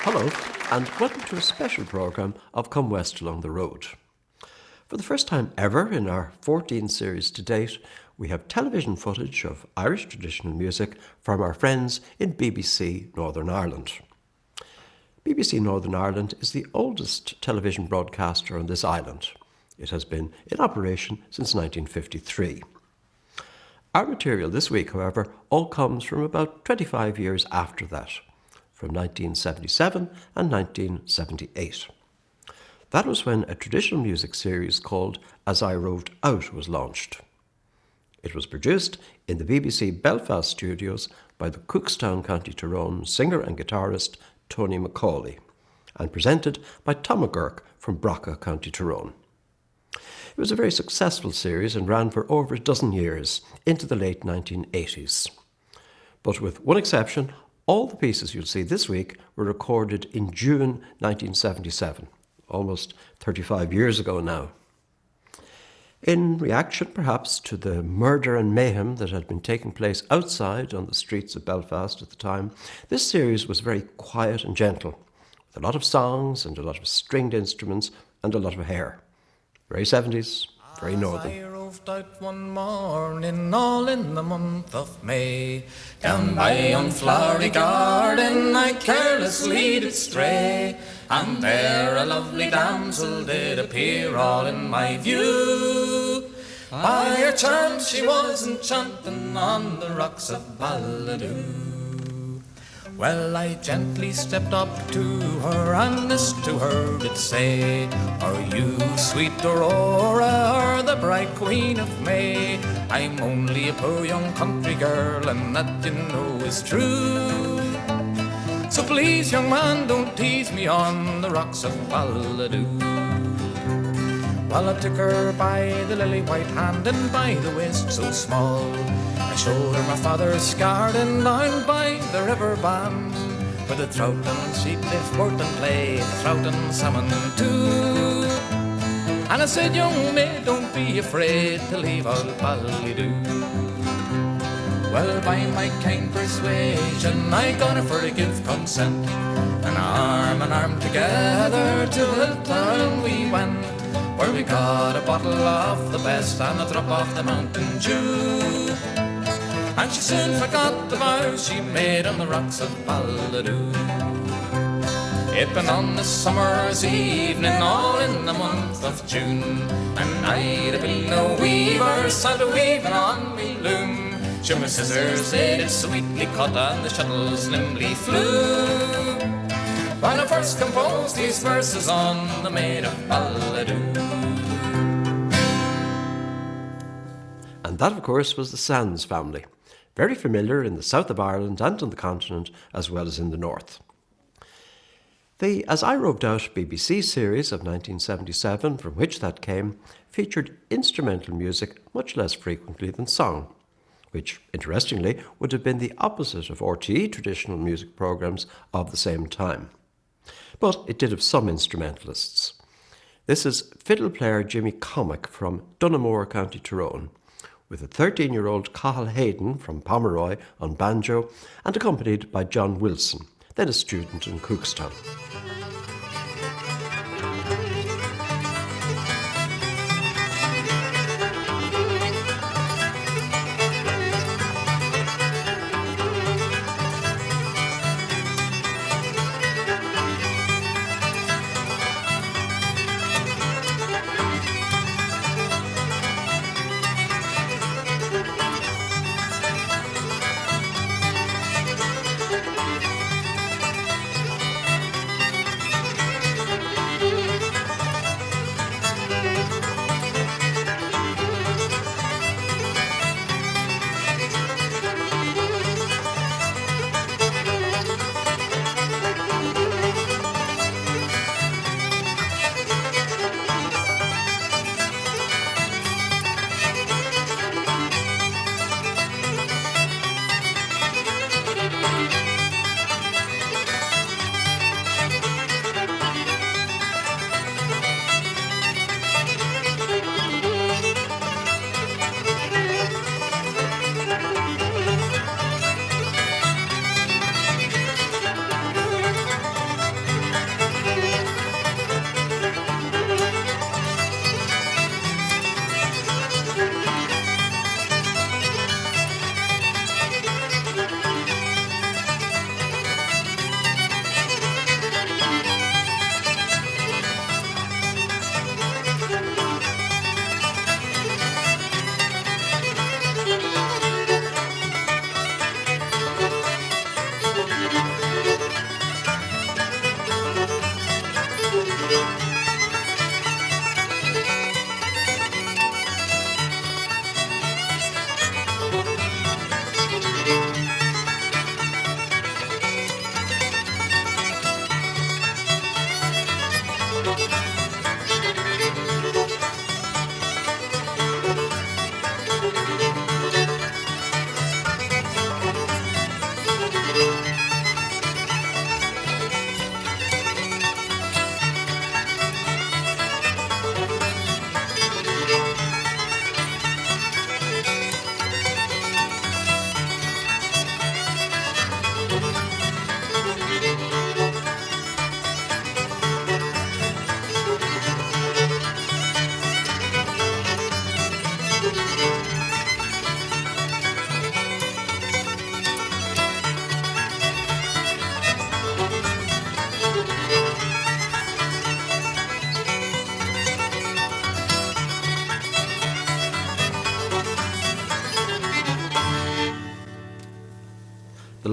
Hello, and welcome to a special programme of Come West Along the Road. For the first time ever in our 14 series to date, we have television footage of Irish traditional music from our friends in BBC Northern Ireland. BBC Northern Ireland is the oldest television broadcaster on this island. It has been in operation since 1953. Our material this week, however, all comes from about 25 years after that, from 1977 and 1978. That was when a traditional music series called As I Roved Out was launched. It was produced in the BBC Belfast studios by the Cookstown, County Tyrone singer and guitarist Tony McCauley, and presented by Tom McGurk from Brocka, County Tyrone. It was a very successful series and ran for over a dozen years, into the late 1980s. But with one exception, all the pieces you'll see this week were recorded in June 1977, almost 35 years ago now. In reaction, perhaps, to the murder and mayhem that had been taking place outside on the streets of Belfast at the time, this series was very quiet and gentle, with a lot of songs and a lot of stringed instruments and a lot of hair. Very 70s, very northern. I roved out one morning, all in the month of May. Down by yon flowery garden I carelessly did stray, and there a lovely damsel did appear all in my view. By her charms she was enchanting on the rocks of Balladoole. Well, I gently stepped up to her and this to her did say, "Are you sweet Aurora, or the bright Queen of May? I'm only a poor young country girl, and that you know is true. So please, young man, don't tease me on the rocks of Balladoole." Well, I took her by the lily-white hand and by the waist so small. I showed her my father's garden down by the river bank, where the trout and sheep live, sport and play, trout and salmon too. And I said, "Young maid, don't be afraid to leave out Balladoole." Well, by my kind persuasion I got her for to give consent, and arm together to Hilltown we went, where we got a bottle of the best and a drop of the Mountain Dew. And she soon forgot the vows she made on the rocks of Balladoole. It been on the summer's evening, all in the month of June, and I'd been a weaver, sat a weaving on me loom. Sure my scissors they did sweetly cut, and the shuttles nimbly flew, when I first composed these verses on the Maid of Balladoole. And that, of course, was the Sands family, very familiar in the south of Ireland and on the continent, as well as in the north. The As I Roved Out BBC series of 1977, from which that came, featured instrumental music much less frequently than song, which, interestingly, would have been the opposite of RT&E traditional music programmes of the same time. But it did have some instrumentalists. This is fiddle player Jimmy Cormac from Dunamore, County Tyrone, with a 13-year-old Cathal Hayden from Pomeroy on banjo, and accompanied by John Wilson, then a student in Cookstown.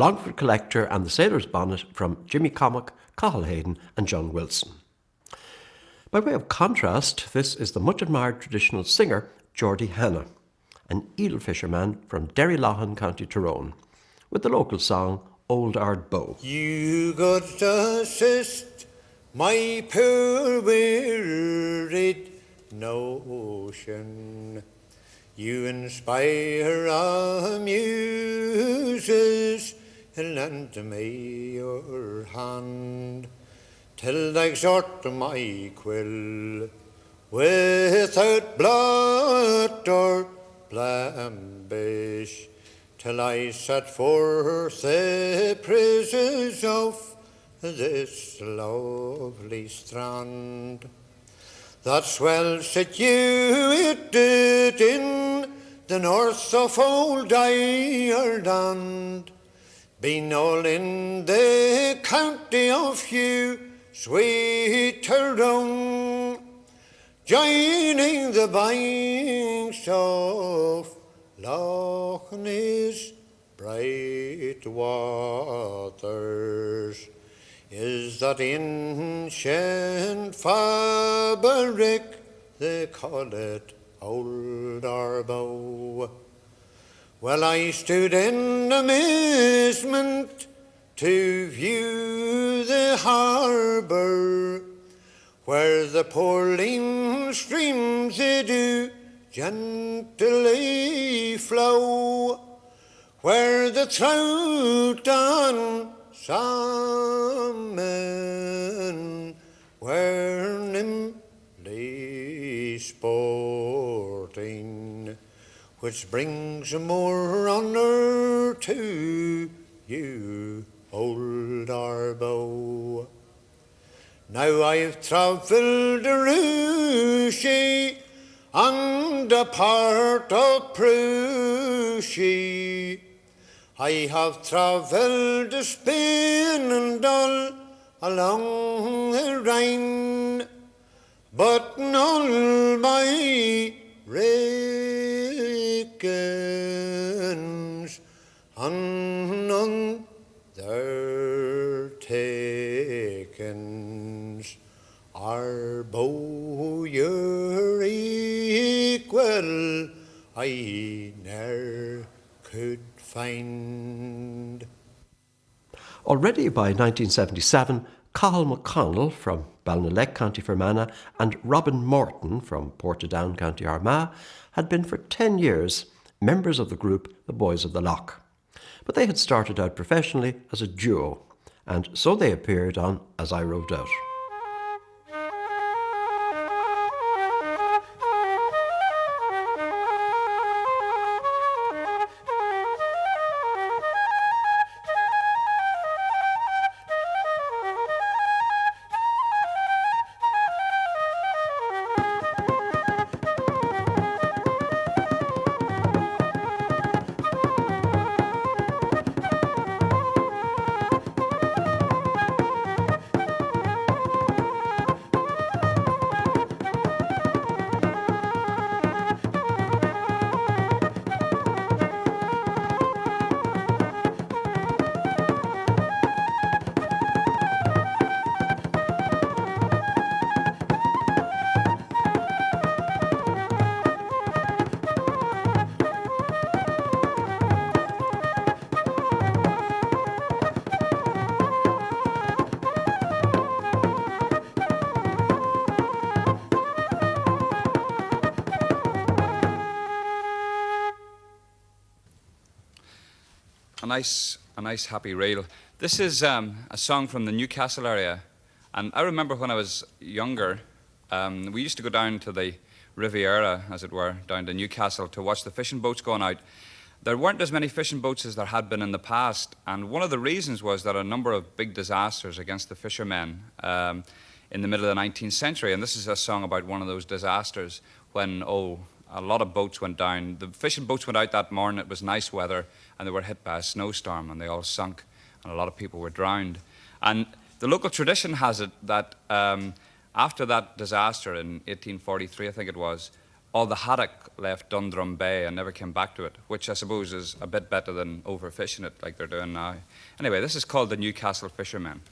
Longford Collector and the Sailor's Bonnet from Jimmy Cormac, Cathal Hayden and John Wilson. By way of contrast, this is the much admired traditional singer Geordie Hanna, an eel fisherman from Derrylaughan, County Tyrone, with the local song Old Ardboe. You got to assist my poor wearied notion. You inspire our muses, lend me your hand, till I exhort my quill, without blot or blemish, till I set forth the praises of this lovely strand, that swells situated in the north of old Ireland, being all in the county of Hugh, sweet Tyrone, joining the banks of Loch Ness bright waters, is that ancient fabric, they call it Old Ardboe. Well, I stood in amazement to view the harbour, where the purling streams they do gently flow, where the trout and salmon were nimbly sporting, which brings more honour to you, Old Ardboe. Now I've travelled the Rushy and a part of Prushy. I have travelled the Spain and all along the Rhine, but none my reckons, and none their takens. Ardboe your equal I ne'er could find. Already by 1977, Cathal McConnell from Ballinolek, County Fermanagh, and Robin Morton from Portadown, County Armagh, had been for 10 years members of the group The Boys of the Loch. But they had started out professionally as a duo, and so they appeared on As I Roved Out. A nice happy reel. This is a song from the Newcastle area, and I remember when I was younger, we used to go down to the Riviera, as it were, down to Newcastle to watch the fishing boats going out. There weren't as many fishing boats as there had been in the past, and one of the reasons was that a number of big disasters against the fishermen in the middle of the 19th century, and this is a song about one of those disasters when, a lot of boats went down. The fishing boats went out that morning, it was nice weather, and they were hit by a snowstorm, and they all sunk, and a lot of people were drowned. And the local tradition has it that after that disaster in 1843, I think it was, all the haddock left Dundrum Bay and never came back to it, which I suppose is a bit better than overfishing it like they're doing now. Anyway, this is called the Newcastle Fishermen.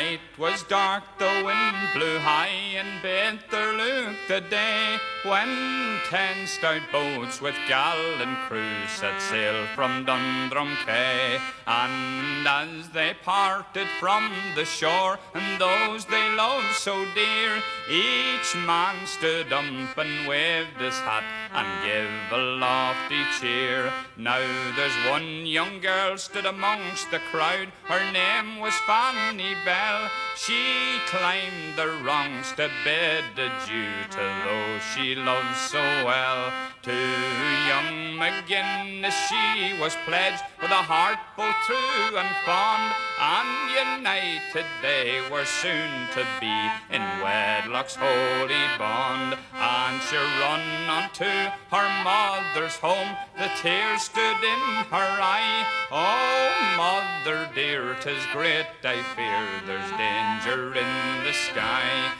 It was dark, the wind blew high, and bitter looked the day, when 10 stout boats with gallant crews set sail from Dundrum Quay. And as they parted from the shore, and those they loved so dear, each man stood up and waved his hat and gave a lofty cheer. Now there's one young girl stood amongst the crowd, her name was Fanny Bell. She climbed the rungs to bid adieu to those she loved so well. To young McGinnis she was pledged with a heart both true and fond, and united they were soon to be in wedlock's holy bond. And she run unto her mother's home, the tears stood in her eye. Oh, mother dear, 'tis great I fear there's danger in the sky.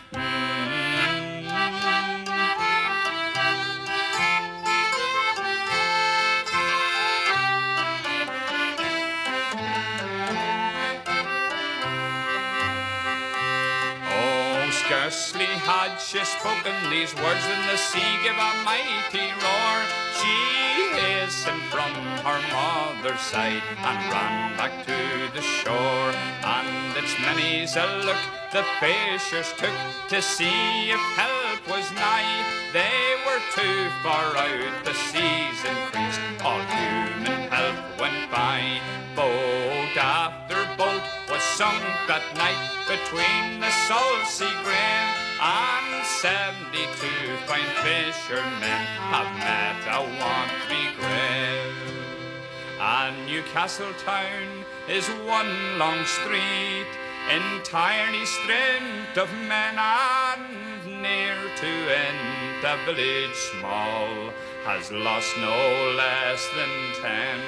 Scarcely had she spoken these words when the sea gave a mighty roar. She hastened from her mother's side and ran back to the shore. And it's many's a look the fishers took to see if help was nigh. They were too far out, the seas increased, all human help went by. Boat after boat was sunk that night between the Salsea Grave, and 72 fine fishermen have met a wantry grave. And Newcastle town is one long street, entirely strength of men, and near to end a village small has lost no less than 10.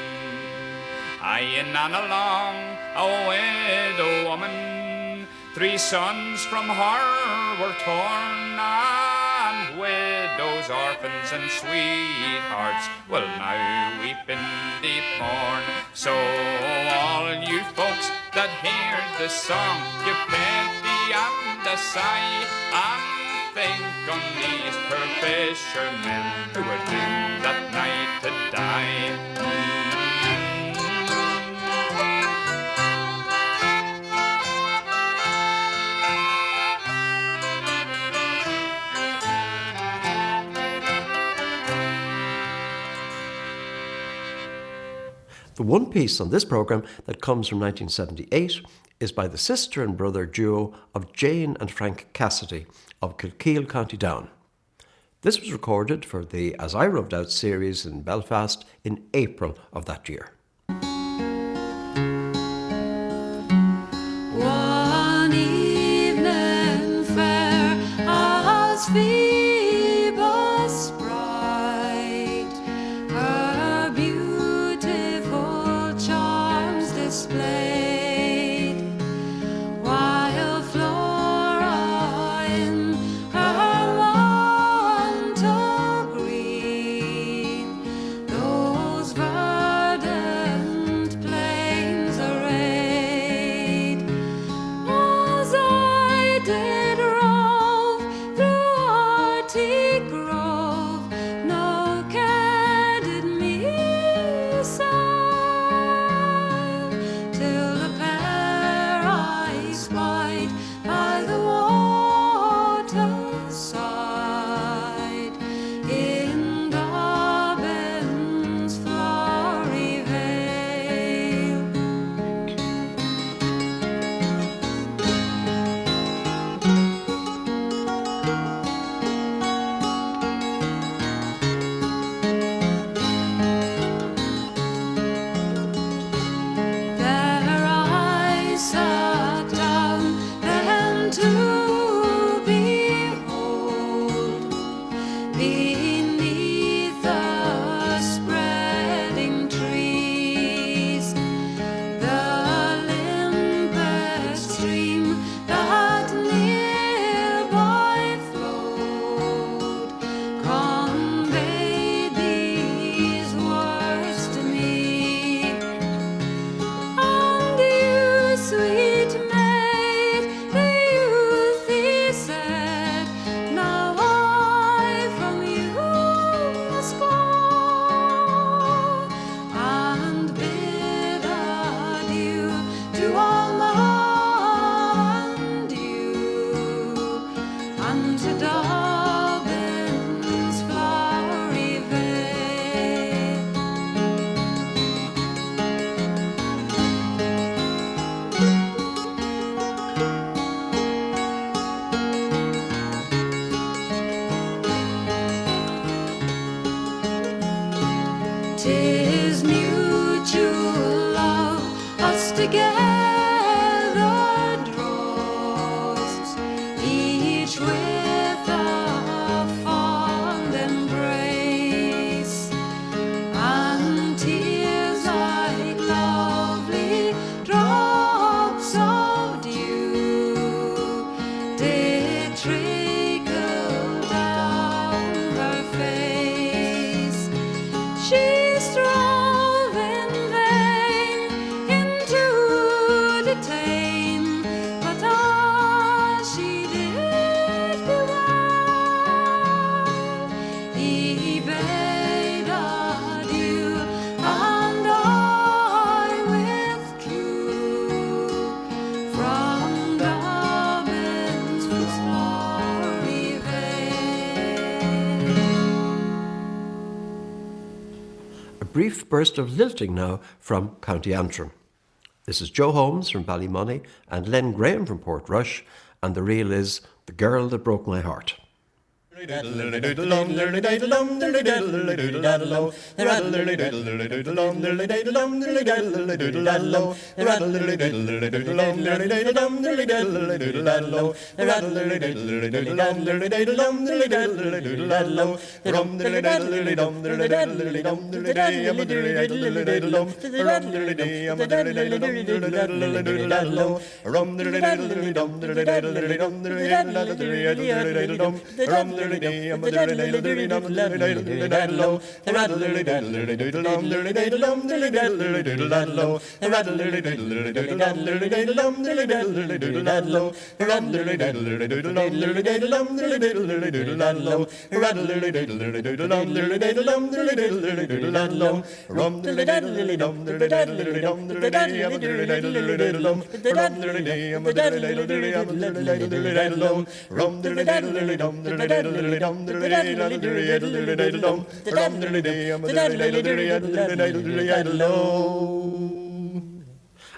Aye, and along a widow woman, 3 sons from her were torn, and widows, orphans, and sweethearts will now weep in deep mourn. So all you folks that hear this song, give pity and a sigh, and think on these poor fishermen who were doomed that night to die. The one piece on this programme that comes from 1978 is by the sister and brother duo of Jane and Frank Cassidy of Kilkeel, County Down. This was recorded for the As I Rubbed Out series in Belfast in April of that year. One evening fair as Phoebus bright, her beautiful charms displayed, while Flora in her mantle green those verdant gathered rose, each with a fond embrace, and tears like lovely drops of dew did trickle down her face. She strove in vain into detain, but as she did bewile, he bade adieu, and I withdrew from Dublin's flowery vale. A brief burst of lilting now from County Antrim. This is Joe Holmes from Ballymoney and Len Graham from Portrush, and the reel is The Girl That Broke My Heart.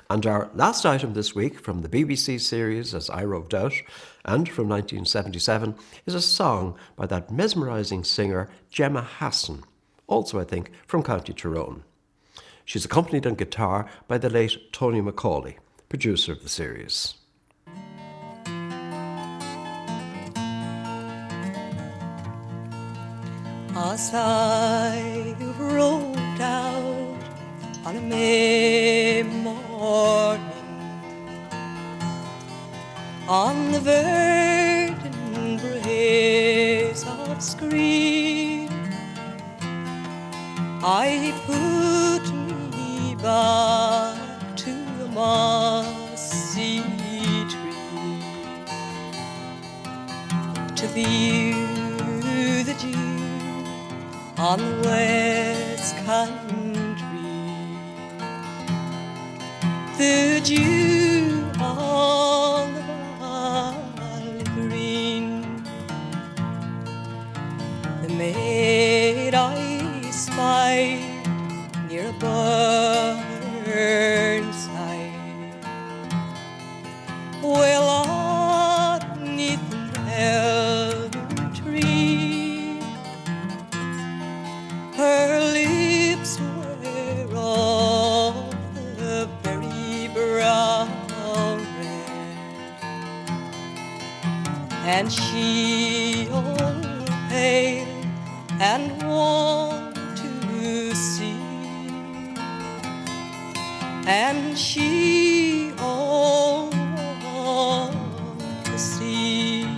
And our last item this week from the BBC series As I Roved Out, and from 1977, is a song by that mesmerising singer Gemma Hassen, also I think from County Tyrone. She's accompanied on guitar by the late Tony Macaulay, producer of the series. As I rode out on a May morning on the verdant braes of Skreen, I put me back to a mossy tree to view the dew on the west country, the dew on the valley green. The maid I spied near a burnside, well underneath the elder tree. Her lips were of the very brown red, and she all pale and wan to see, and she all wan to see.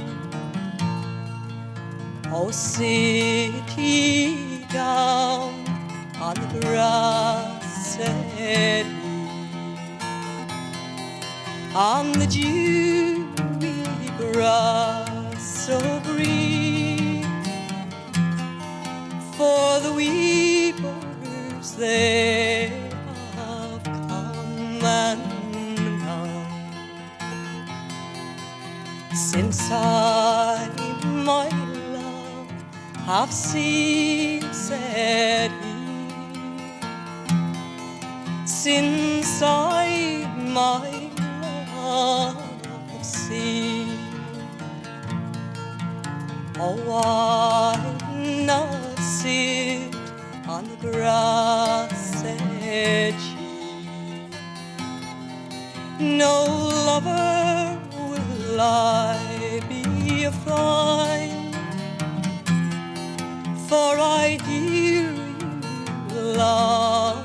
Oh, sit ye down on the grass, said he, on the dewy grass so green, for the weepers they have come and gone since I, my love, have seen, said he, since I, my love, have seen. Oh, why not sit on the grass, said she, no lover will I be of thine, for I hear you love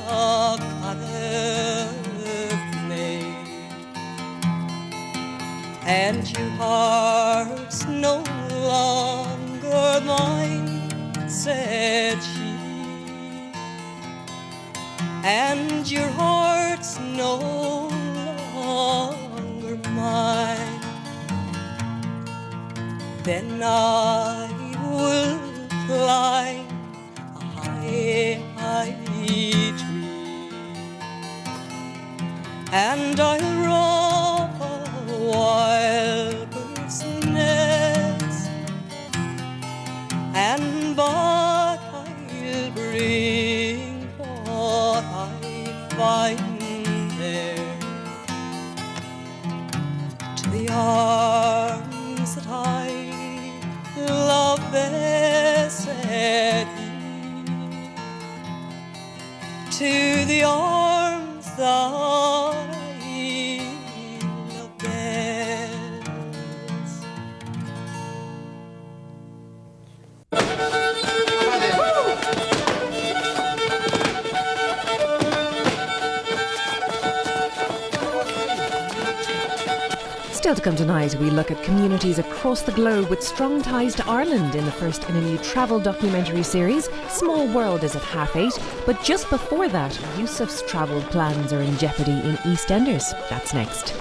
a Cathal maid, and your heart's no longer mine, said she. And your heart's no longer mine, then I will climb a high, high tree, and I'll rob a wild bird's nest, and but I'll bring what I find there to the arms that I love best, said he, to the arms that I love best. Still to come tonight, we look at communities across the globe with strong ties to Ireland in the first in a new travel documentary series. Small World is at 8:30, but just before that, Yusuf's travel plans are in jeopardy in EastEnders. That's next.